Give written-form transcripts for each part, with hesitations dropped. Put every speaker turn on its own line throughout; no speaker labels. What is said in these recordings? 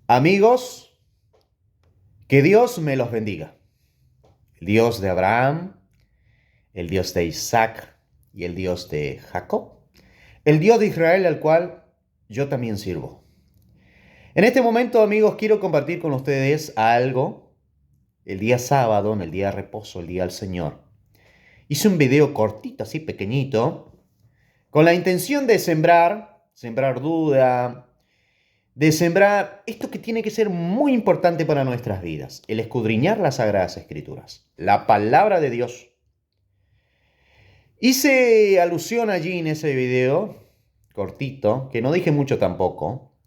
Amigos, que Dios me los bendiga. El Dios de Abraham, el Dios de Isaac y el Dios de Jacob. El Dios de Israel al cual yo también sirvo. En este momento, amigos, quiero compartir con ustedes algo. El día sábado, en el día de reposo, el día del Señor, hice un video cortito, así pequeñito, con la intención de sembrar duda, de sembrar esto que tiene que ser muy importante para nuestras vidas, el escudriñar las Sagradas Escrituras, la palabra de Dios. Hice alusión allí en ese video, cortito, que no dije mucho tampoco,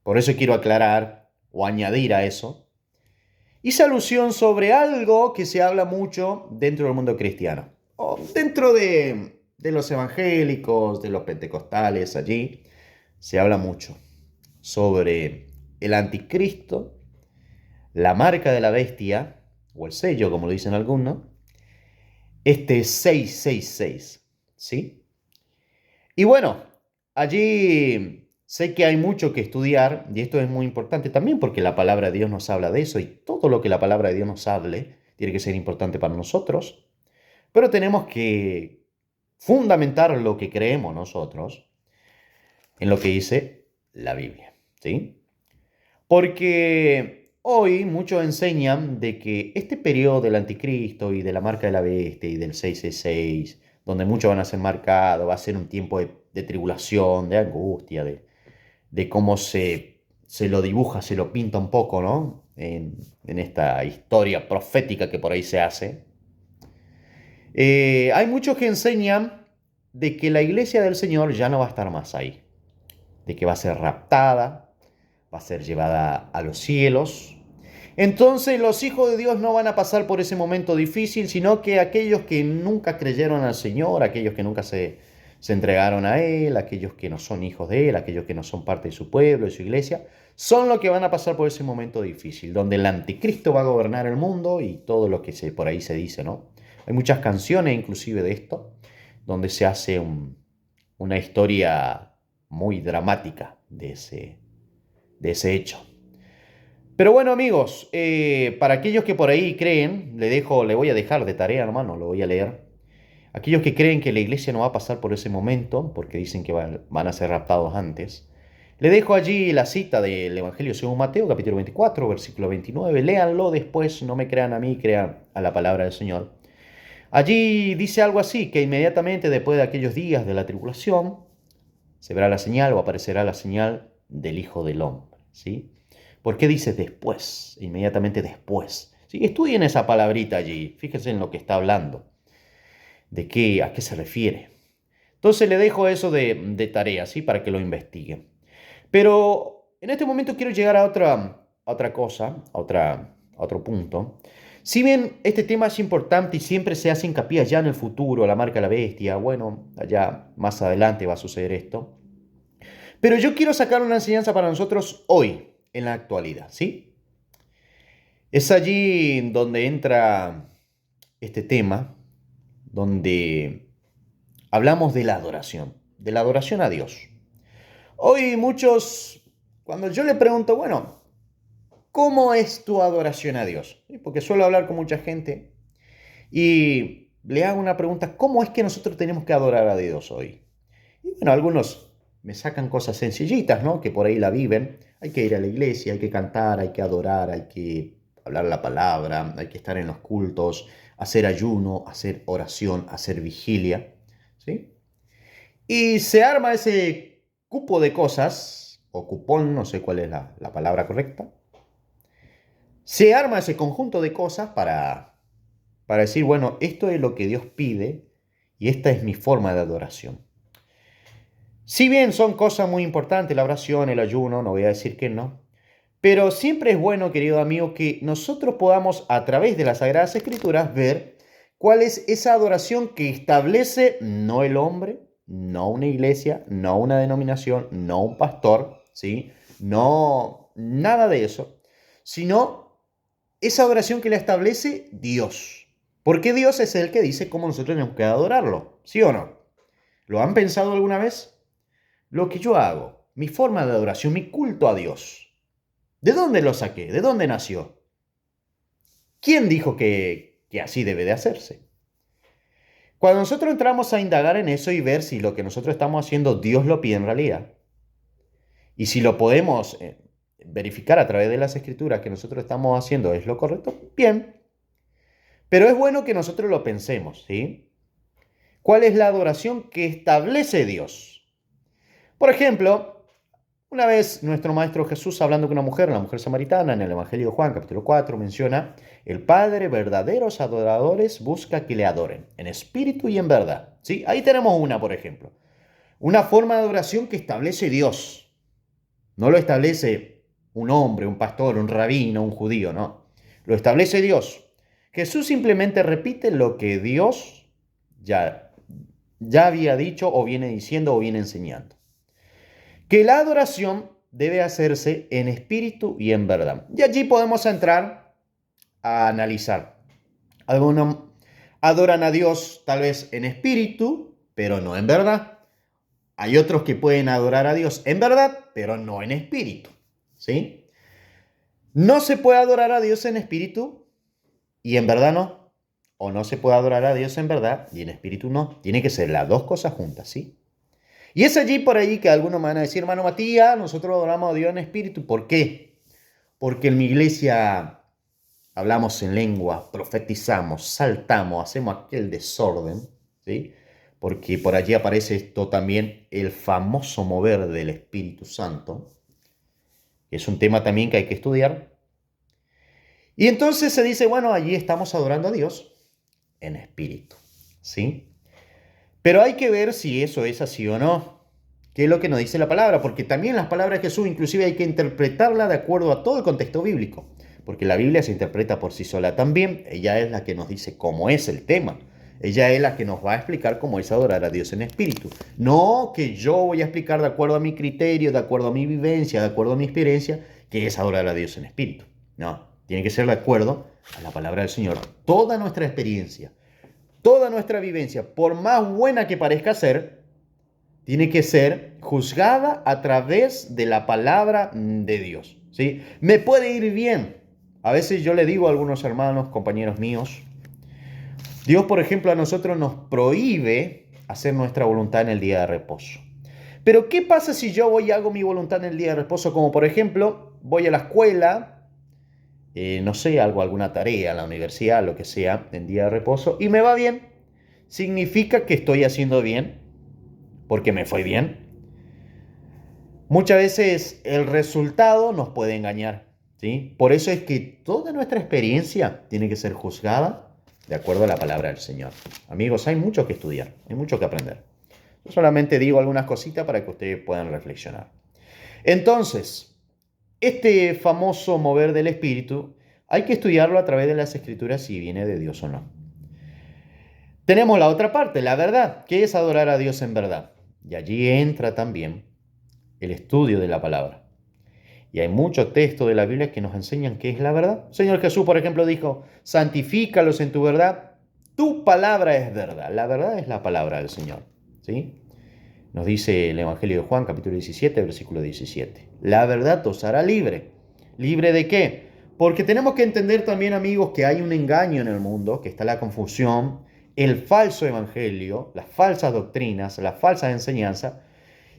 por eso quiero aclarar o añadir a eso. Hice alusión sobre algo que se habla mucho dentro del mundo cristiano, o dentro de los evangélicos, de los pentecostales, allí se habla mucho sobre el anticristo, la marca de la bestia, o el sello, como lo dicen algunos, este 666, ¿sí? Y bueno, allí sé que hay mucho que estudiar, y esto es muy importante también porque la palabra de Dios nos habla de eso, y todo lo que la palabra de Dios nos hable tiene que ser importante para nosotros, pero tenemos que fundamentar lo que creemos nosotros en lo que dice la Biblia, ¿sí? Porque hoy muchos enseñan de que este periodo del anticristo y de la marca de la bestia y del 666, donde muchos van a ser marcados, va a ser un tiempo de tribulación, de angustia, de cómo se lo dibuja, se lo pinta un poco, ¿no? En esta historia profética que por ahí se hace. Hay muchos que enseñan de que la iglesia del Señor ya no va a estar más ahí, de que va a ser raptada, va a ser llevada a los cielos. Entonces los hijos de Dios no van a pasar por ese momento difícil, sino que aquellos que nunca creyeron al Señor, aquellos que nunca se entregaron a Él, aquellos que no son hijos de Él, aquellos que no son parte de su pueblo, de su iglesia, son los que van a pasar por ese momento difícil, donde el anticristo va a gobernar el mundo y todo lo que por ahí se dice, ¿no? Hay muchas canciones inclusive de esto, donde se hace una historia muy dramática de ese hecho. Pero bueno, amigos, para aquellos que por ahí creen, le voy a dejar de tarea, hermano, lo voy a leer. Aquellos que creen que la iglesia no va a pasar por ese momento, porque dicen que van a ser raptados antes, le dejo allí la cita del Evangelio según Mateo, capítulo 24, versículo 29. Léanlo después, no me crean a mí, crean a la palabra del Señor. Allí dice algo así, que inmediatamente después de aquellos días de la tribulación, se verá la señal o aparecerá la señal del Hijo del Hombre, ¿sí? ¿Por qué dice después? Inmediatamente después. ¿Sí? Estudien esa palabrita allí, fíjense en lo que está hablando, a qué se refiere. Entonces le dejo eso de tarea, ¿sí? Para que lo investiguen. Pero en este momento quiero llegar a otra cosa, a otro punto. Si bien este tema es importante y siempre se hace hincapié ya en el futuro, la marca de la bestia, bueno, allá más adelante va a suceder esto. Pero yo quiero sacar una enseñanza para nosotros hoy, en la actualidad, ¿sí? Es allí donde entra este tema, donde hablamos de la adoración a Dios. Hoy muchos, cuando yo le pregunto, bueno, ¿cómo es tu adoración a Dios? ¿Sí? Porque suelo hablar con mucha gente y le hago una pregunta, ¿cómo es que nosotros tenemos que adorar a Dios hoy? Y bueno, algunos me sacan cosas sencillitas, ¿no? Que por ahí la viven. Hay que ir a la iglesia, hay que cantar, hay que adorar, hay que hablar la palabra, hay que estar en los cultos, hacer ayuno, hacer oración, hacer vigilia, ¿sí? Y se arma ese cupo de cosas, o cupón, no sé cuál es la palabra correcta. Se arma ese conjunto de cosas para decir, bueno, esto es lo que Dios pide y esta es mi forma de adoración. Si bien son cosas muy importantes, la oración, el ayuno, no voy a decir que no, pero siempre es bueno, querido amigo, que nosotros podamos a través de las Sagradas Escrituras ver cuál es esa adoración que establece no el hombre, no una iglesia, no una denominación, no un pastor, ¿sí? No nada de eso, sino esa adoración que la establece Dios. Porque Dios es el que dice cómo nosotros tenemos que adorarlo, ¿sí o no? ¿Lo han pensado alguna vez? Lo que yo hago, mi forma de adoración, mi culto a Dios. ¿De dónde lo saqué? ¿De dónde nació? ¿Quién dijo que así debe de hacerse? Cuando nosotros entramos a indagar en eso y ver si lo que nosotros estamos haciendo Dios lo pide en realidad, y si lo podemos verificar a través de las escrituras que nosotros estamos haciendo es lo correcto, bien. Pero es bueno que nosotros lo pensemos, ¿sí? ¿Cuál es la adoración que establece Dios? Por ejemplo, una vez nuestro Maestro Jesús, hablando con una mujer, la mujer samaritana, en el Evangelio de Juan, capítulo 4, menciona, el Padre, verdaderos adoradores, busca que le adoren, en espíritu y en verdad. ¿Sí? Ahí tenemos una, por ejemplo. Una forma de adoración que establece Dios. No lo establece un hombre, un pastor, un rabino, un judío, no. Lo establece Dios. Jesús simplemente repite lo que Dios ya había dicho o viene diciendo o viene enseñando. Que la adoración debe hacerse en espíritu y en verdad. Y allí podemos entrar a analizar. Algunos adoran a Dios tal vez en espíritu, pero no en verdad. Hay otros que pueden adorar a Dios en verdad, pero no en espíritu. ¿Sí? No se puede adorar a Dios en espíritu y en verdad no. O no se puede adorar a Dios en verdad y en espíritu no. Tiene que ser las dos cosas juntas, ¿sí? Y es allí por ahí que algunos me van a decir, hermano Matías, nosotros adoramos a Dios en espíritu. ¿Por qué? Porque en mi iglesia hablamos en lengua, profetizamos, saltamos, hacemos aquel desorden, ¿sí? Porque por allí aparece esto también, el famoso mover del Espíritu Santo. Es un tema también que hay que estudiar. Y entonces se dice, bueno, allí estamos adorando a Dios en espíritu, ¿sí? Pero hay que ver si eso es así o no. ¿Qué es lo que nos dice la palabra? Porque también las palabras de Jesús inclusive hay que interpretarla de acuerdo a todo el contexto bíblico. Porque la Biblia se interpreta por sí sola también. Ella es la que nos dice cómo es el tema. Ella es la que nos va a explicar cómo es adorar a Dios en espíritu. No que yo voy a explicar de acuerdo a mi criterio, de acuerdo a mi vivencia, de acuerdo a mi experiencia, que es adorar a Dios en espíritu. No, tiene que ser de acuerdo a la palabra del Señor. Toda nuestra experiencia, toda nuestra vivencia, por más buena que parezca ser, tiene que ser juzgada a través de la palabra de Dios, ¿sí? Me puede ir bien. A veces yo le digo a algunos hermanos, compañeros míos, Dios, por ejemplo, a nosotros nos prohíbe hacer nuestra voluntad en el día de reposo. Pero ¿qué pasa si yo voy y hago mi voluntad en el día de reposo? Como por ejemplo, voy a la escuela, no sé, hago alguna tarea, a la universidad, lo que sea, en día de reposo, y me va bien. ¿Significa que estoy haciendo bien? Porque me fue bien. Muchas veces el resultado nos puede engañar, ¿sí? Por eso es que toda nuestra experiencia tiene que ser juzgada de acuerdo a la palabra del Señor. Amigos, hay mucho que estudiar, hay mucho que aprender. Yo solamente digo algunas cositas para que ustedes puedan reflexionar. Entonces, este famoso mover del espíritu hay que estudiarlo a través de las escrituras si viene de Dios o no. Tenemos la otra parte, la verdad, que es adorar a Dios en verdad. Y allí entra también el estudio de la palabra. Y hay muchos textos de la Biblia que nos enseñan qué es la verdad. El Señor Jesús, por ejemplo, dijo, santifícalos en tu verdad. Tu palabra es verdad. La verdad es la palabra del Señor. ¿Sí? Nos dice el Evangelio de Juan, capítulo 17, versículo 17. La verdad os hará libre. ¿Libre de qué? Porque tenemos que entender también, amigos, que hay un engaño en el mundo, que está la confusión, el falso evangelio, las falsas doctrinas, las falsas enseñanzas.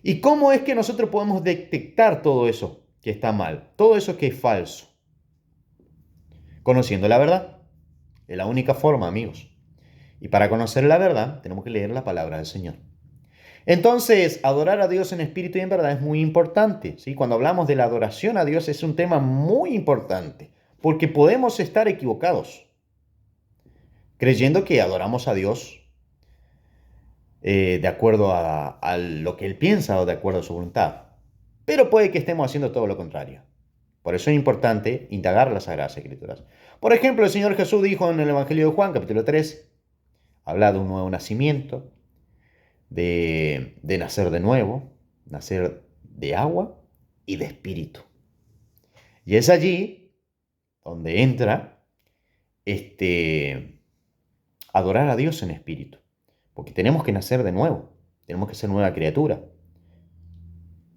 ¿Y cómo es que nosotros podemos detectar todo eso que está mal, todo eso que es falso? Conociendo la verdad. Es la única forma, amigos. Y para conocer la verdad, tenemos que leer la palabra del Señor. Entonces, adorar a Dios en espíritu y en verdad es muy importante, ¿sí? Cuando hablamos de la adoración a Dios es un tema muy importante, porque podemos estar equivocados, creyendo que adoramos a Dios de acuerdo a lo que Él piensa o de acuerdo a su voluntad. Pero puede que estemos haciendo todo lo contrario. Por eso es importante indagar las Sagradas Escrituras. Por ejemplo, el Señor Jesús dijo en el Evangelio de Juan, capítulo 3, habla de un nuevo nacimiento, de nacer de nuevo, nacer de agua y de espíritu. Y es allí donde entra adorar a Dios en espíritu. Porque tenemos que nacer de nuevo, tenemos que ser nueva criatura,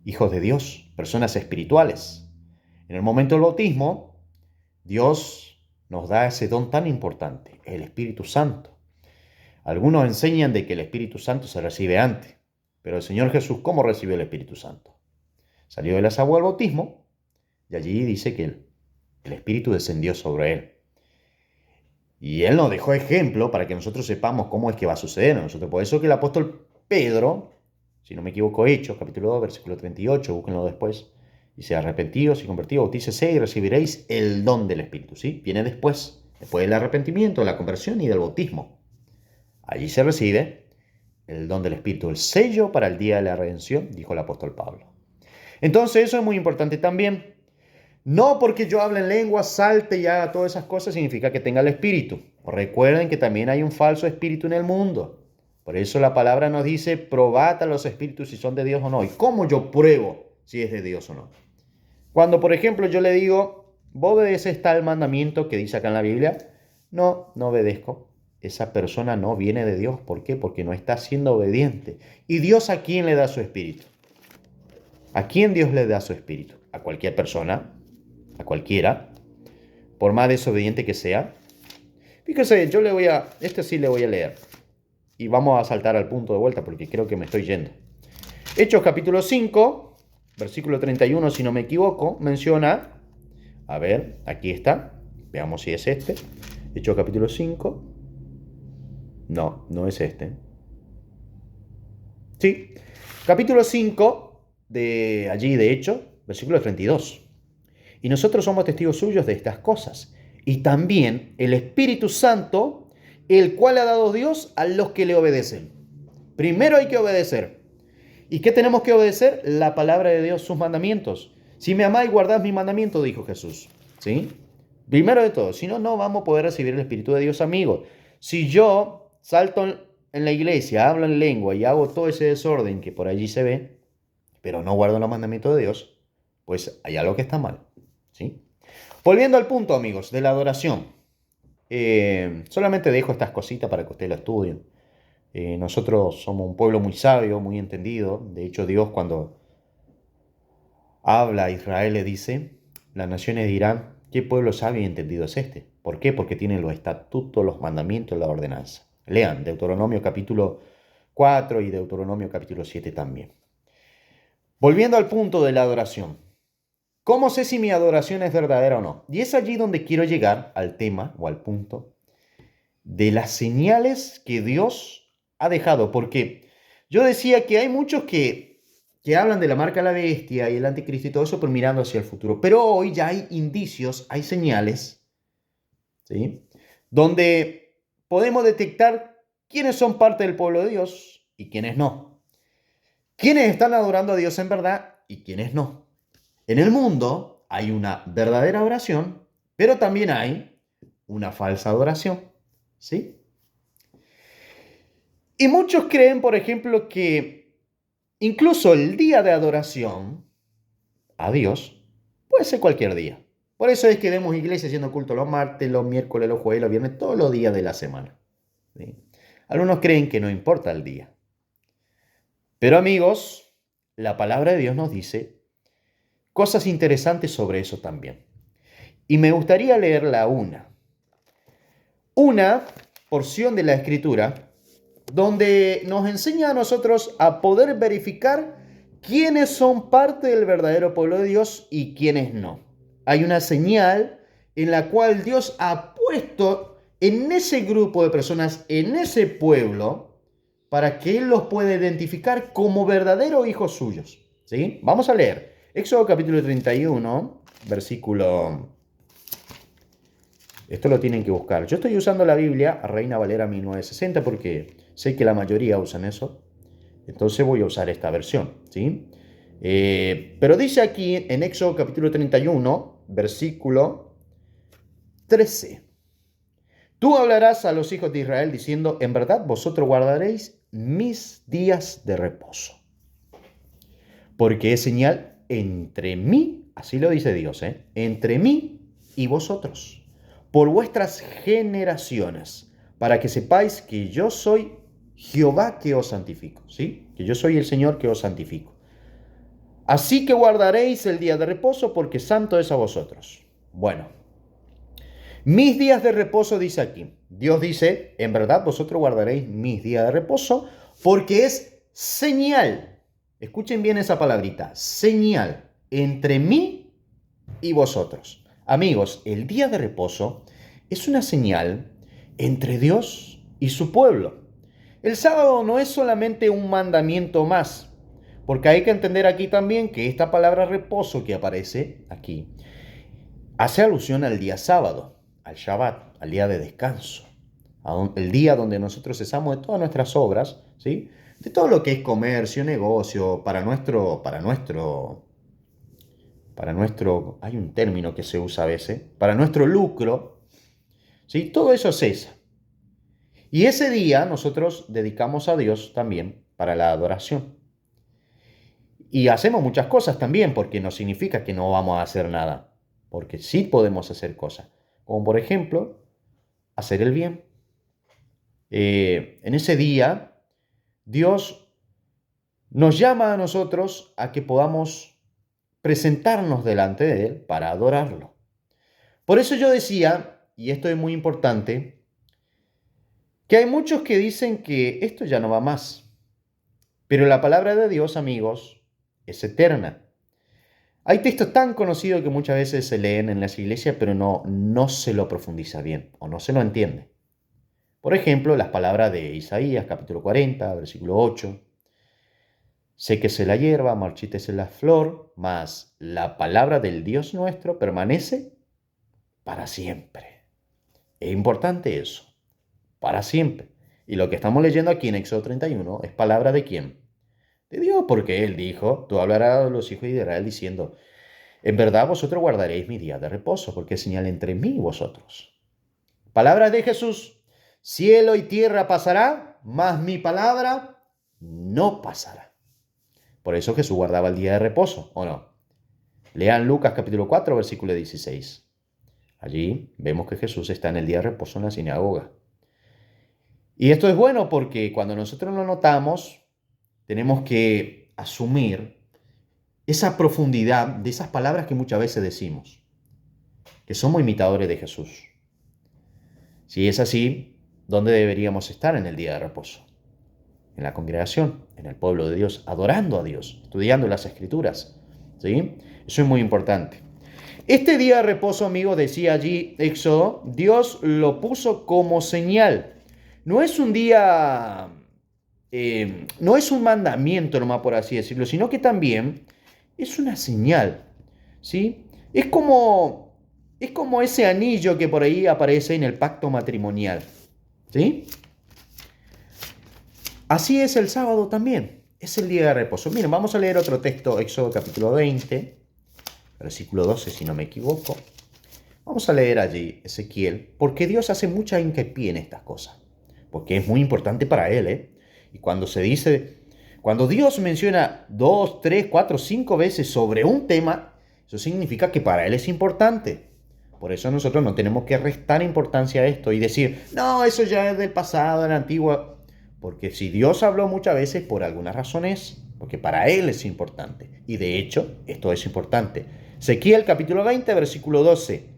hijos de Dios, personas espirituales. En el momento del bautismo, Dios nos da ese don tan importante, el Espíritu Santo. Algunos enseñan de que el Espíritu Santo se recibe antes, pero el Señor Jesús, ¿cómo recibió el Espíritu Santo? Salió de las aguas del bautismo y allí dice que el Espíritu descendió sobre él. Y él nos dejó ejemplo para que nosotros sepamos cómo es que va a suceder a nosotros. Por eso que el apóstol Pedro, si no me equivoco, Hechos, capítulo 2, versículo 38, búsquenlo después, dice: arrepentidos y convertidos, bautícese y recibiréis el don del Espíritu. ¿Sí? Viene después del arrepentimiento, la conversión y del bautismo. Allí se recibe el don del Espíritu, el sello para el día de la redención, dijo el apóstol Pablo. Entonces eso es muy importante también. No porque yo hable en lengua, salte y haga todas esas cosas, significa que tenga el Espíritu. Recuerden que también hay un falso espíritu en el mundo. Por eso la palabra nos dice: probad a los espíritus si son de Dios o no. ¿Y cómo yo pruebo si es de Dios o no? Cuando, por ejemplo, yo le digo: ¿vos obedeces tal mandamiento que dice acá en la Biblia? No, no obedezco. Esa persona no viene de Dios. ¿Por qué? Porque no está siendo obediente. ¿Y Dios a quién le da su espíritu? ¿A quién Dios le da su espíritu? A cualquier persona, a cualquiera, por más desobediente que sea. Fíjese, este sí le voy a leer. Y vamos a saltar al punto de vuelta porque creo que me estoy yendo. Hechos capítulo 5, versículo 31, si no me equivoco, menciona, a ver, aquí está, veamos si es este. Hechos capítulo 5. No, no es este. Sí, capítulo 5 de allí, de Hechos, versículo 32. Y nosotros somos testigos suyos de estas cosas. Y también el Espíritu Santo, el cual ha dado Dios a los que le obedecen. Primero hay que obedecer. ¿Y qué tenemos que obedecer? La palabra de Dios, sus mandamientos. Si me amáis, guardad mis mandamientos, dijo Jesús. ¿Sí? Primero de todo, si no, no vamos a poder recibir el Espíritu de Dios, amigo. Si yo salto en la iglesia, hablo en lengua y hago todo ese desorden que por allí se ve, pero no guardo los mandamientos de Dios, pues hay algo que está mal. ¿Sí? Volviendo al punto, amigos, de la adoración. Solamente dejo estas cositas para que ustedes lo estudien. Nosotros somos un pueblo muy sabio, muy entendido. De hecho, Dios, cuando habla a Israel, le dice: las naciones dirán, ¿qué pueblo sabio y entendido es este? ¿Por qué? Porque tiene los estatutos, los mandamientos, la ordenanza. Lean Deuteronomio capítulo 4 y Deuteronomio capítulo 7 también. Volviendo al punto de la adoración. ¿Cómo sé si mi adoración es verdadera o no? Y es allí donde quiero llegar al tema o al punto de las señales que Dios ha dejado. Porque yo decía que hay muchos que hablan de la marca de la bestia y el anticristo y todo eso, pero mirando hacia el futuro. Pero hoy ya hay indicios, hay señales, ¿sí?, donde podemos detectar quiénes son parte del pueblo de Dios y quiénes no. Quiénes están adorando a Dios en verdad y quiénes no. En el mundo hay una verdadera adoración, pero también hay una falsa adoración, ¿sí? Y muchos creen, por ejemplo, que incluso el día de adoración a Dios puede ser cualquier día. Por eso es que vemos iglesias haciendo culto los martes, los miércoles, los jueves, los viernes, todos los días de la semana, ¿sí? Algunos creen que no importa el día. Pero amigos, la palabra de Dios nos dice cosas interesantes sobre eso también. Y me gustaría leerla una porción de la Escritura donde nos enseña a nosotros a poder verificar quiénes son parte del verdadero pueblo de Dios y quiénes no. Hay una señal en la cual Dios ha puesto en ese grupo de personas, en ese pueblo, para que Él los pueda identificar como verdaderos hijos suyos, ¿sí? Vamos a leer Éxodo capítulo 31, versículo... Esto lo tienen que buscar. Yo estoy usando la Biblia Reina Valera 1960 porque sé que la mayoría usan eso. Entonces voy a usar esta versión, ¿sí? Pero dice aquí en Éxodo capítulo 31, versículo 13. Tú hablarás a los hijos de Israel diciendo: en verdad vosotros guardaréis mis días de reposo, porque es señal entre mí, así lo dice Dios, entre mí y vosotros, por vuestras generaciones, para que sepáis que yo soy Jehová que os santifico, ¿sí? Que yo soy el Señor que os santifico. Así que guardaréis el día de reposo porque santo es a vosotros. Bueno, mis días de reposo dice aquí. Dios dice, en verdad vosotros guardaréis mis días de reposo porque es señal. Escuchen bien esa palabrita, señal entre mí y vosotros. Amigos, el día de reposo es una señal entre Dios y su pueblo. El sábado no es solamente un mandamiento más, porque hay que entender aquí también que esta palabra reposo que aparece aquí hace alusión al día sábado, al Shabbat, al día de descanso, el día donde nosotros cesamos de todas nuestras obras, ¿sí? De todo lo que es comercio, negocio, hay un término que se usa a veces, para nuestro lucro, ¿sí? Todo eso cesa. Y ese día nosotros dedicamos a Dios también para la adoración. Y hacemos muchas cosas también, porque no significa que no vamos a hacer nada, porque sí podemos hacer cosas, como por ejemplo, hacer el bien. En ese día, Dios nos llama a nosotros a que podamos presentarnos delante de Él para adorarlo. Por eso yo decía, y esto es muy importante, que hay muchos que dicen que esto ya no va más, pero la palabra de Dios, amigos, es eterna. Hay textos tan conocidos que muchas veces se leen en las iglesias, pero no se lo profundiza bien o no se lo entiende. Por ejemplo, las palabras de Isaías, capítulo 40, versículo 8. Séquese la hierba, marchítese la flor, mas la palabra del Dios nuestro permanece para siempre. Es importante eso, para siempre. Y lo que estamos leyendo aquí en Éxodo 31 es palabra de quién? De Dios, porque Él dijo, tú hablarás a los hijos de Israel diciendo, en verdad vosotros guardaréis mi día de reposo, porque es señal entre mí y vosotros. Palabras de Jesús, cielo y tierra pasará, mas mi palabra no pasará. Por eso Jesús guardaba el día de reposo, ¿o no? Lean Lucas capítulo 4, versículo 16. Allí vemos que Jesús está en el día de reposo en la sinagoga. Y esto es bueno porque cuando nosotros lo notamos, tenemos que asumir esa profundidad de esas palabras que muchas veces decimos, que somos imitadores de Jesús. Si es así, ¿dónde deberíamos estar en el día de reposo? En la congregación, en el pueblo de Dios, adorando a Dios, estudiando las Escrituras. ¿Sí? Eso es muy importante. Este día de reposo, amigos, decía allí Éxodo, Dios lo puso como señal. No es un día, no es un mandamiento nomás por así decirlo, sino que también es una señal. ¿Sí? Es como ese anillo que por ahí aparece en el pacto matrimonial. ¿Sí? Así es el sábado también, es el día de reposo. Miren, vamos a leer otro texto, Éxodo capítulo 20, versículo 12, si no me equivoco. Vamos a leer allí Ezequiel, porque Dios hace mucha hincapié en estas cosas, porque es muy importante para Él, ¿eh? Y cuando Dios menciona 2, 3, 4, 5 veces sobre un tema, eso significa que para Él es importante. Por eso nosotros no tenemos que restar importancia a esto y decir, no, eso ya es del pasado, de la antigua. Porque si Dios habló muchas veces, por alguna razón es, porque para Él es importante. Y de hecho, esto es importante. Ezequiel capítulo 20, versículo 12.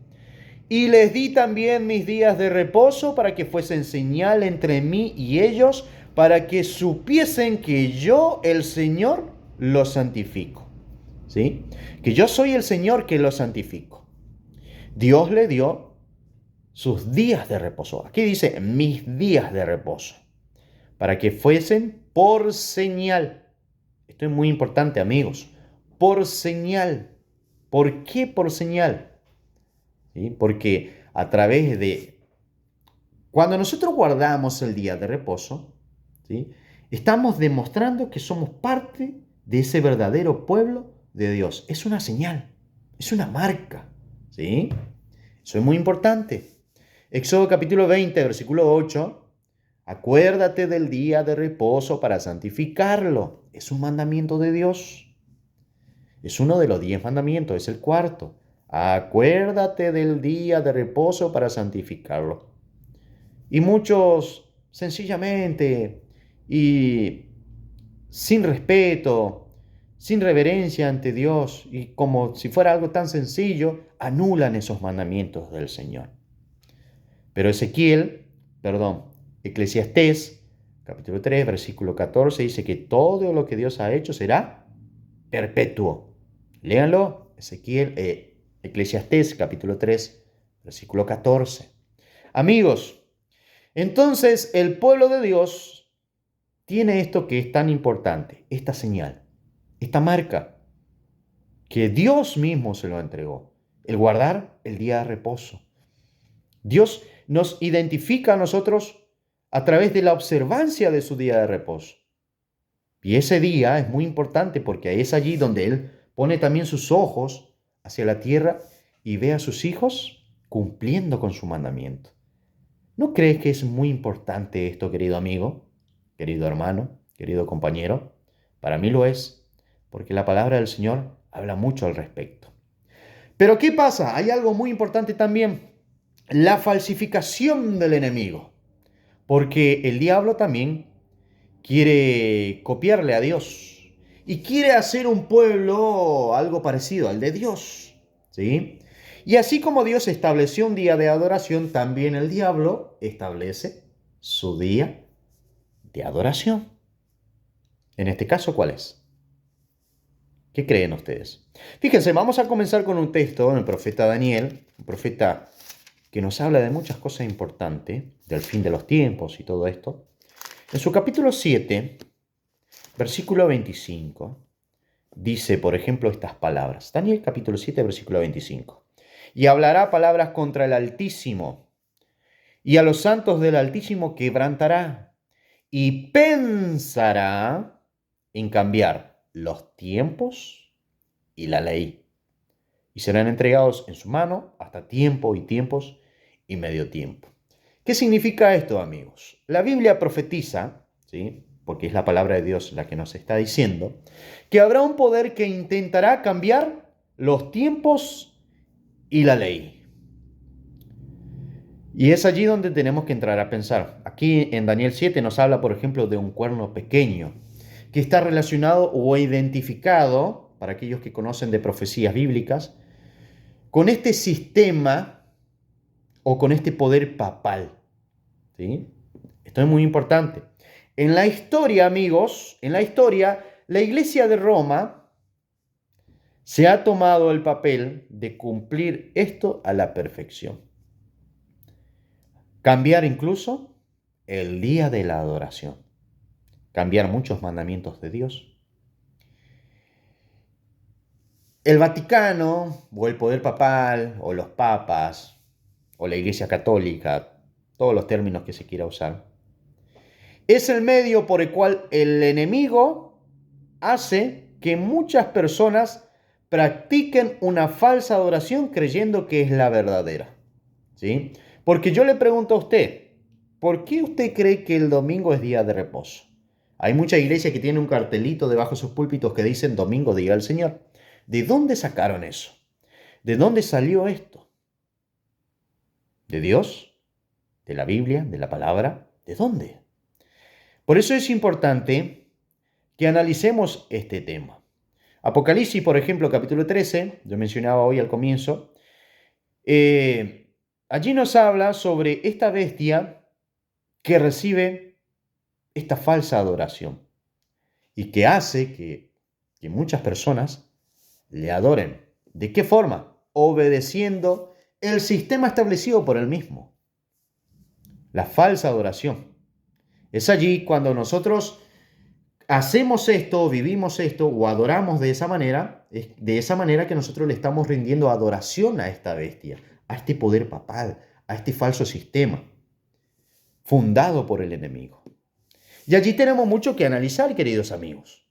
Y les di también mis días de reposo para que fuesen señal entre mí y ellos, para que supiesen que yo, el Señor, los santifico. ¿Sí? Que yo soy el Señor que los santifico. Dios le dio sus días de reposo. Aquí dice mis días de reposo, para que fuesen por señal. Esto es muy importante, amigos. Por señal. ¿Por qué por señal? ¿Sí? Porque a través de... Cuando nosotros guardamos el día de reposo, ¿sí? Estamos demostrando que somos parte de ese verdadero pueblo de Dios. Es una señal, es una marca. ¿Sí? Eso es muy importante. Éxodo capítulo 20, versículo 8. Acuérdate del día de reposo para santificarlo. Es un mandamiento de Dios. Es uno de los 10 mandamientos, es el cuarto. Acuérdate del día de reposo para santificarlo. Y muchos sencillamente y sin respeto, sin reverencia ante Dios y como si fuera algo tan sencillo, anulan esos mandamientos del Señor. Pero Eclesiastés, capítulo 3, versículo 14, dice que todo lo que Dios ha hecho será perpetuo. Léanlo, Eclesiastés, capítulo 3, versículo 14. Amigos, entonces el pueblo de Dios tiene esto que es tan importante, esta señal, esta marca, que Dios mismo se lo entregó, el guardar el día de reposo. Dios nos identifica a nosotros a través de la observancia de su día de reposo. Y ese día es muy importante porque es allí donde Él pone también sus ojos hacia la tierra y ve a sus hijos cumpliendo con su mandamiento. ¿No crees que es muy importante esto, querido amigo, querido hermano, querido compañero? Para mí lo es, porque la palabra del Señor habla mucho al respecto. Pero ¿qué pasa? Hay algo muy importante también, la falsificación del enemigo, porque el diablo también quiere copiarle a Dios y quiere hacer un pueblo algo parecido al de Dios, ¿sí? Y así como Dios estableció un día de adoración, también el diablo establece su día de adoración. En este caso, ¿cuál es? ¿Qué creen ustedes? Fíjense, vamos a comenzar con un texto en el profeta Daniel, un profeta que nos habla de muchas cosas importantes, del fin de los tiempos y todo esto. En su capítulo 7, versículo 25, dice, por ejemplo, estas palabras. Daniel capítulo 7, versículo 25. Y hablará palabras contra el Altísimo, y a los santos del Altísimo quebrantará, y pensará en cambiar los tiempos y la ley, y serán entregados en su mano hasta tiempo y tiempos y medio tiempo. ¿Qué significa esto, amigos? La Biblia profetiza, ¿sí?, porque es la palabra de Dios la que nos está diciendo, que habrá un poder que intentará cambiar los tiempos y la ley. Y es allí donde tenemos que entrar a pensar. Aquí en Daniel 7 nos habla, por ejemplo, de un cuerno pequeño, que está relacionado o identificado, para aquellos que conocen de profecías bíblicas, con este sistema o con este poder papal. ¿Sí? Esto es muy importante. En la historia, amigos, la Iglesia de Roma se ha tomado el papel de cumplir esto a la perfección. Cambiar incluso el día de la adoración. Cambiar muchos mandamientos de Dios. El Vaticano, o el poder papal, o los papas, o la Iglesia Católica, todos los términos que se quiera usar, es el medio por el cual el enemigo hace que muchas personas practiquen una falsa adoración creyendo que es la verdadera. ¿Sí? Porque yo le pregunto a usted, ¿por qué usted cree que el domingo es día de reposo? Hay muchas iglesias que tienen un cartelito debajo de sus púlpitos que dicen domingo, día del Señor. ¿De dónde sacaron eso? ¿De dónde salió esto? ¿De Dios? ¿De la Biblia? ¿De la palabra? ¿De dónde? Por eso es importante que analicemos este tema. Apocalipsis, por ejemplo, capítulo 13, yo mencionaba hoy al comienzo, allí nos habla sobre esta bestia que recibe esta falsa adoración y que hace que muchas personas le adoren. ¿De qué forma? Obedeciendo el sistema establecido por él mismo. La falsa adoración. Es allí cuando nosotros hacemos esto, vivimos esto o adoramos de esa manera, es de esa manera que nosotros le estamos rindiendo adoración a esta bestia, a este poder papal, a este falso sistema fundado por el enemigo. Y allí tenemos mucho que analizar, queridos amigos.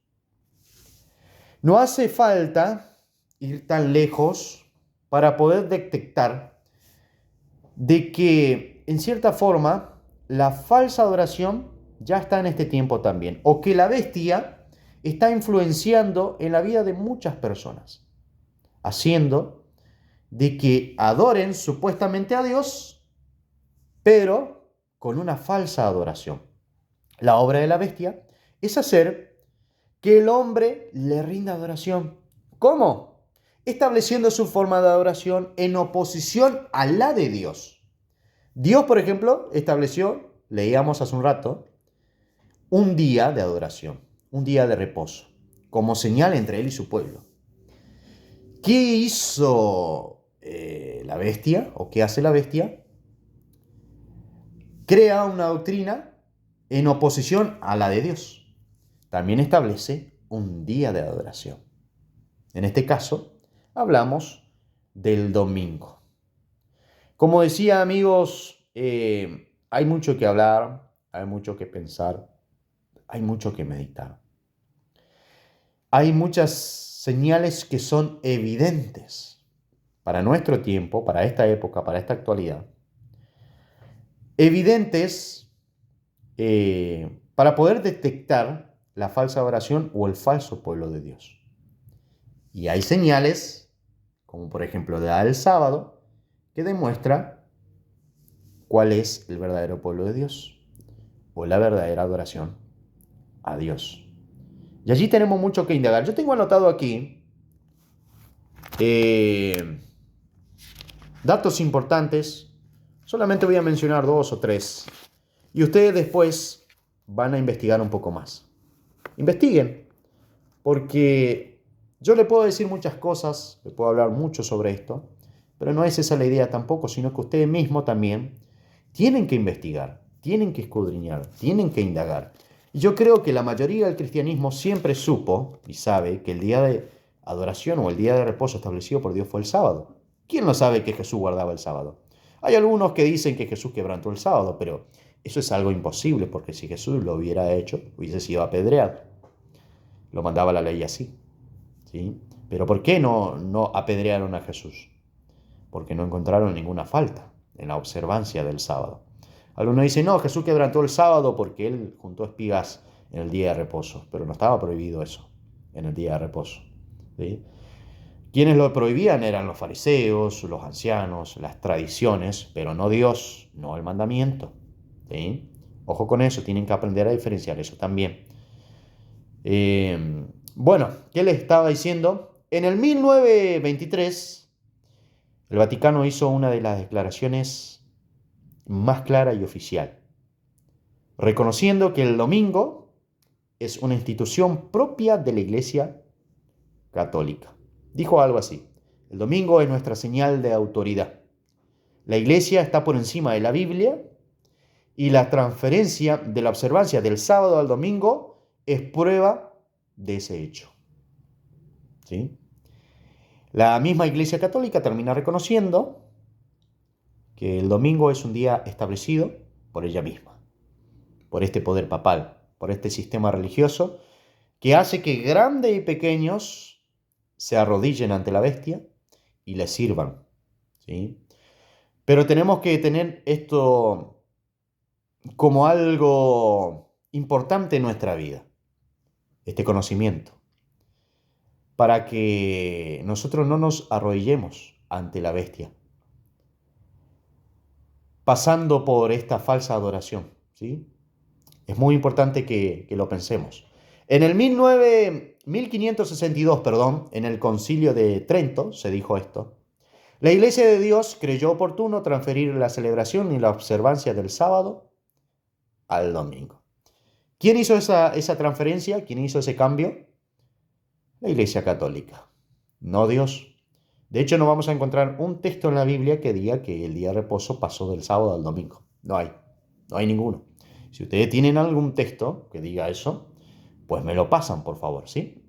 No hace falta ir tan lejos para poder detectar de que, en cierta forma, la falsa adoración ya está en este tiempo también, o que la bestia está influenciando en la vida de muchas personas, haciendo de que adoren supuestamente a Dios, pero con una falsa adoración. La obra de la bestia es hacer que el hombre le rinda adoración. ¿Cómo? Estableciendo su forma de adoración en oposición a la de Dios. Dios, por ejemplo, estableció, leíamos hace un rato, un día de adoración, un día de reposo, como señal entre él y su pueblo. ¿Qué hizo la bestia o qué hace la bestia? Crea una doctrina en oposición a la de Dios. También establece un día de adoración. En este caso, hablamos del domingo. Como decía, amigos, hay mucho que hablar, hay mucho que pensar, hay mucho que meditar. Hay muchas señales que son evidentes para nuestro tiempo, para esta época, para esta actualidad. Evidentes para poder detectar la falsa adoración o el falso pueblo de Dios. Y hay señales, como por ejemplo la del sábado, que demuestra cuál es el verdadero pueblo de Dios o la verdadera adoración a Dios. Y allí tenemos mucho que indagar. Yo tengo anotado aquí datos importantes. Solamente voy a mencionar 2 o 3. Y ustedes después van a investigar un poco más. Investiguen, porque yo le puedo decir muchas cosas, le puedo hablar mucho sobre esto, pero no es esa la idea tampoco, sino que ustedes mismos también tienen que investigar, tienen que escudriñar, tienen que indagar. Y yo creo que la mayoría del cristianismo siempre supo y sabe que el día de adoración o el día de reposo establecido por Dios fue el sábado. ¿Quién no sabe que Jesús guardaba el sábado? Hay algunos que dicen que Jesús quebrantó el sábado, pero eso es algo imposible, porque si Jesús lo hubiera hecho, hubiese sido apedreado. Lo mandaba la ley así, ¿sí? Pero ¿por qué no apedrearon a Jesús? Porque no encontraron ninguna falta en la observancia del sábado. Algunos dicen, no, Jesús quebrantó el sábado porque él juntó espigas en el día de reposo, pero no estaba prohibido eso en el día de reposo, ¿sí? Quienes lo prohibían eran los fariseos, los ancianos, las tradiciones, pero no Dios, no el mandamiento, ¿sí? Ojo con eso, tienen que aprender a diferenciar eso también. Bueno, ¿qué les estaba diciendo? En el 1923, el Vaticano hizo una de las declaraciones más clara y oficial, reconociendo que el domingo es una institución propia de la Iglesia Católica. Dijo algo así: el domingo es nuestra señal de autoridad. La Iglesia está por encima de la Biblia y la transferencia de la observancia del sábado al domingo es prueba de ese hecho, ¿sí? La misma Iglesia Católica termina reconociendo que el domingo es un día establecido por ella misma, por este poder papal, por este sistema religioso que hace que grandes y pequeños se arrodillen ante la bestia y le sirvan, ¿sí? Pero tenemos que tener esto como algo importante en nuestra vida, este conocimiento, para que nosotros no nos arrodillemos ante la bestia, pasando por esta falsa adoración, ¿sí? Es muy importante que lo pensemos. En el 1562, en el Concilio de Trento se dijo esto: la Iglesia de Dios creyó oportuno transferir la celebración y la observancia del sábado al domingo. ¿Quién hizo esa transferencia? ¿Quién hizo ese cambio? La Iglesia Católica, no Dios. De hecho, no vamos a encontrar un texto en la Biblia que diga que el día de reposo pasó del sábado al domingo. No hay ninguno. Si ustedes tienen algún texto que diga eso, pues me lo pasan, por favor, ¿sí?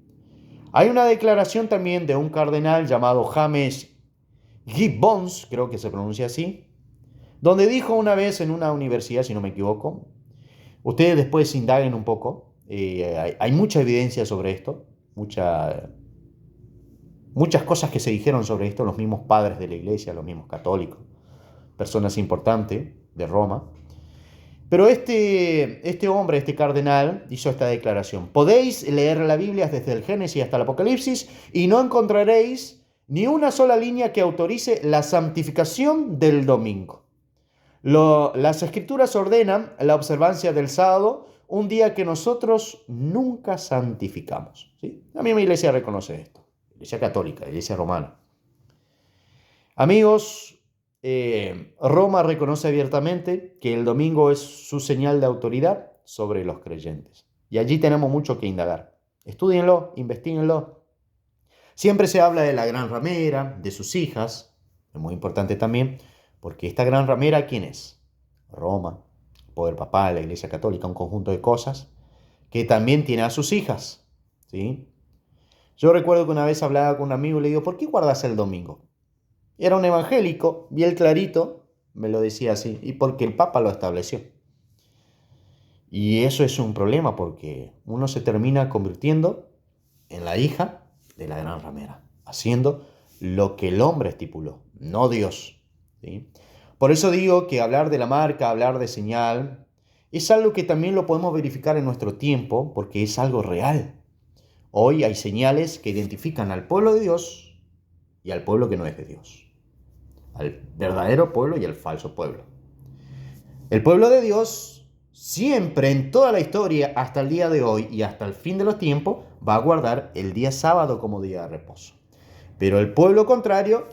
Hay una declaración también de un cardenal llamado James Gibbons, creo que se pronuncia así, donde dijo una vez en una universidad, si no me equivoco, ustedes después indaguen un poco, hay mucha evidencia sobre esto, muchas cosas que se dijeron sobre esto, los mismos padres de la iglesia, los mismos católicos, personas importantes de Roma. Pero este hombre, este cardenal, hizo esta declaración: podéis leer la Biblia desde el Génesis hasta el Apocalipsis y no encontraréis ni una sola línea que autorice la santificación del domingo. Las escrituras ordenan la observancia del sábado un día que nosotros nunca santificamos. ¿Sí? La misma iglesia reconoce esto, iglesia católica, iglesia romana. Amigos, Roma reconoce abiertamente que el domingo es su señal de autoridad sobre los creyentes. Y allí tenemos mucho que indagar. Estúdienlo, investíguenlo. Siempre se habla de la gran ramera, de sus hijas. Es muy importante también, porque esta gran ramera, ¿quién es? Roma, el poder papal, la iglesia católica, un conjunto de cosas que también tiene a sus hijas. ¿Sí? Yo recuerdo que una vez hablaba con un amigo y le digo, ¿por qué guardas el domingo? Era un evangélico, bien clarito, me lo decía así, y porque el Papa lo estableció. Y eso es un problema porque uno se termina convirtiendo en la hija de la gran ramera, haciendo lo que el hombre estipuló, no Dios. ¿Sí? Por eso digo que hablar de la marca, hablar de señal, es algo que también lo podemos verificar en nuestro tiempo porque es algo real. Hoy hay señales que identifican al pueblo de Dios y al pueblo que no es de Dios. Al verdadero pueblo y al falso pueblo. El pueblo de Dios siempre en toda la historia hasta el día de hoy y hasta el fin de los tiempos va a guardar el día sábado como día de reposo. Pero el pueblo contrario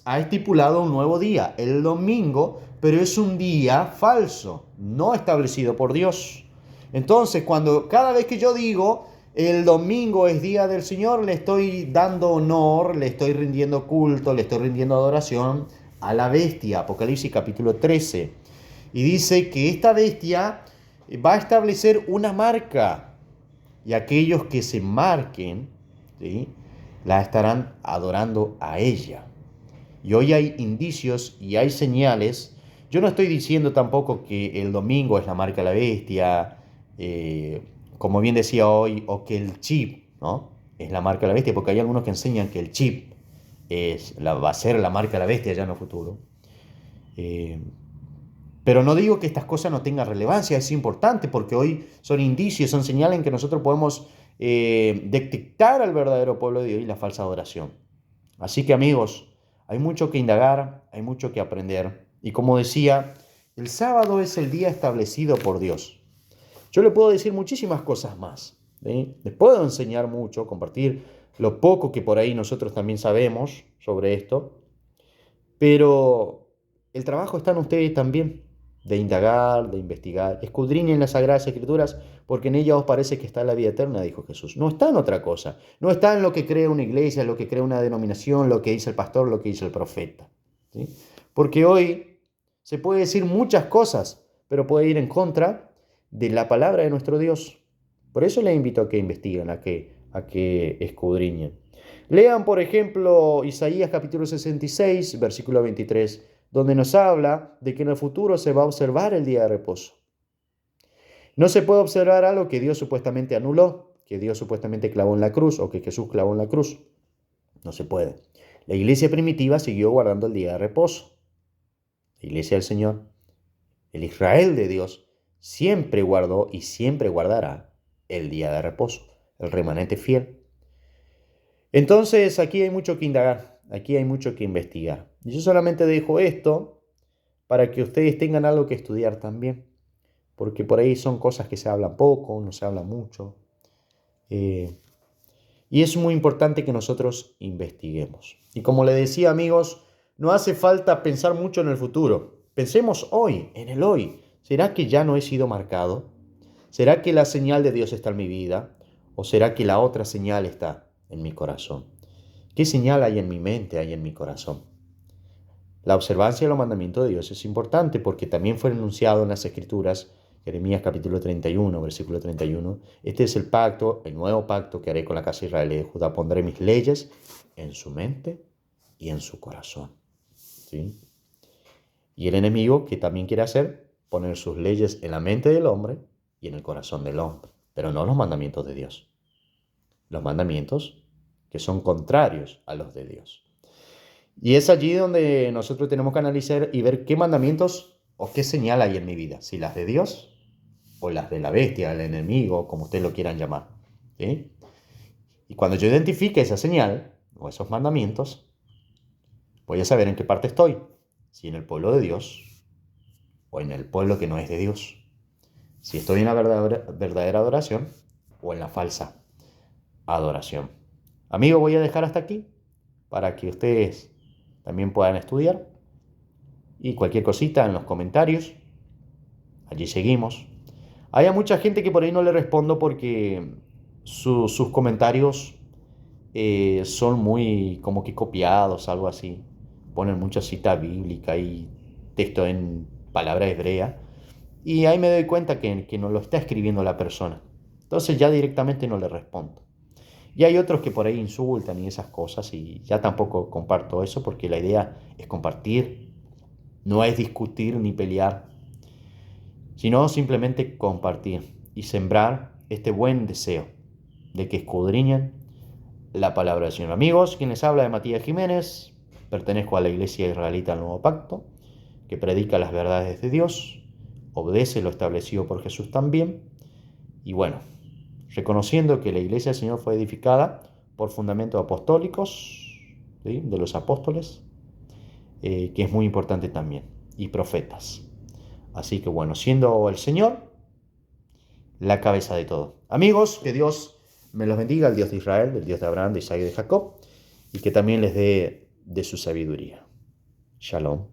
ha estipulado un nuevo día, el domingo, pero es un día falso, no establecido por Dios. Entonces, cada vez que yo digo el domingo es día del Señor, le estoy dando honor, le estoy rindiendo culto, le estoy rindiendo adoración a la bestia. Apocalipsis capítulo 13. Y dice que esta bestia va a establecer una marca. Y aquellos que se marquen, ¿sí?, la estarán adorando a ella. Y hoy hay indicios y hay señales. Yo no estoy diciendo tampoco que el domingo es la marca de la bestia, como bien decía hoy, o que el chip, ¿no?, es la marca de la bestia, porque hay algunos que enseñan que el chip va a ser la marca de la bestia ya en el futuro. Pero no digo que estas cosas no tengan relevancia, es importante porque hoy son indicios, son señales en que nosotros podemos detectar al verdadero pueblo de Dios y la falsa adoración. Así que amigos, hay mucho que indagar, hay mucho que aprender. Y como decía, el sábado es el día establecido por Dios. Yo le puedo decir muchísimas cosas más, ¿sí? Les puedo enseñar mucho, compartir lo poco que por ahí nosotros también sabemos sobre esto, pero el trabajo está en ustedes también, de indagar, de investigar. Escudriñen las Sagradas Escrituras, porque en ellas os parece que está la vida eterna, dijo Jesús. No está en otra cosa. No está en lo que cree una iglesia, lo que cree una denominación, lo que dice el pastor, lo que dice el profeta. ¿Sí? Porque hoy se puede decir muchas cosas, pero puede ir en contra de la palabra de nuestro Dios. Por eso les invito a que investiguen, a que escudriñen. Lean, por ejemplo, Isaías capítulo 66, versículo 23, donde nos habla de que en el futuro se va a observar el día de reposo. No se puede observar algo que Dios supuestamente anuló, que Dios supuestamente clavó en la cruz o que Jesús clavó en la cruz. No se puede. La iglesia primitiva siguió guardando el día de reposo. La iglesia del Señor, el Israel de Dios, siempre guardó y siempre guardará el día de reposo, el remanente fiel. Entonces aquí hay mucho que indagar, aquí hay mucho que investigar. Y yo solamente dejo esto para que ustedes tengan algo que estudiar también, porque por ahí son cosas que se hablan poco, no se habla mucho. Y es muy importante que nosotros investiguemos. Y como le decía, amigos, no hace falta pensar mucho en el futuro. Pensemos hoy, en el hoy. ¿Será que ya no he sido marcado? ¿Será que la señal de Dios está en mi vida? ¿O será que la otra señal está en mi corazón? ¿Qué señal hay en mi mente, hay en mi corazón? La observancia de los mandamientos de Dios es importante porque también fue enunciado en las Escrituras, Jeremías capítulo 31, versículo 31. Este es el pacto, el nuevo pacto que haré con la casa de Israel y de Judá. Pondré mis leyes en su mente y en su corazón. ¿Sí? Y el enemigo, que también quiere hacer, poner sus leyes en la mente del hombre y en el corazón del hombre, pero no los mandamientos de Dios. Los mandamientos que son contrarios a los de Dios. Y es allí donde nosotros tenemos que analizar y ver qué mandamientos o qué señal hay en mi vida, si las de Dios o las de la bestia, el enemigo, como ustedes lo quieran llamar. ¿Sí? Y cuando yo identifique esa señal o esos mandamientos, voy a saber en qué parte estoy, si en el pueblo de Dios o en el pueblo que no es de Dios. si estoy en la verdadera adoración o en la falsa adoración. Amigo, voy a dejar hasta aquí para que ustedes también puedan estudiar. Y cualquier cosita en los comentarios. Allí seguimos. Hay mucha gente que por ahí no le respondo porque sus comentarios son muy como que copiados, algo así. Ponen mucha cita bíblica y texto en palabra hebrea. Y ahí me doy cuenta que no lo está escribiendo la persona. Entonces ya directamente no le respondo. Y hay otros que por ahí insultan y esas cosas y ya tampoco comparto eso porque la idea es compartir, no es discutir ni pelear, sino simplemente compartir y sembrar este buen deseo de que escudriñen la palabra del Señor. Amigos, quien les habla de Matías Jiménez, pertenezco a la Iglesia Israelita del Nuevo Pacto, que predica las verdades de Dios, obedece lo establecido por Jesús también, y bueno, reconociendo que la Iglesia del Señor fue edificada por fundamentos apostólicos, ¿sí?, de los apóstoles, que es muy importante también, y profetas. Así que bueno, siendo el Señor la cabeza de todo. Amigos, que Dios me los bendiga, el Dios de Israel, el Dios de Abraham, de Isaac y de Jacob, y que también les dé de su sabiduría. Shalom.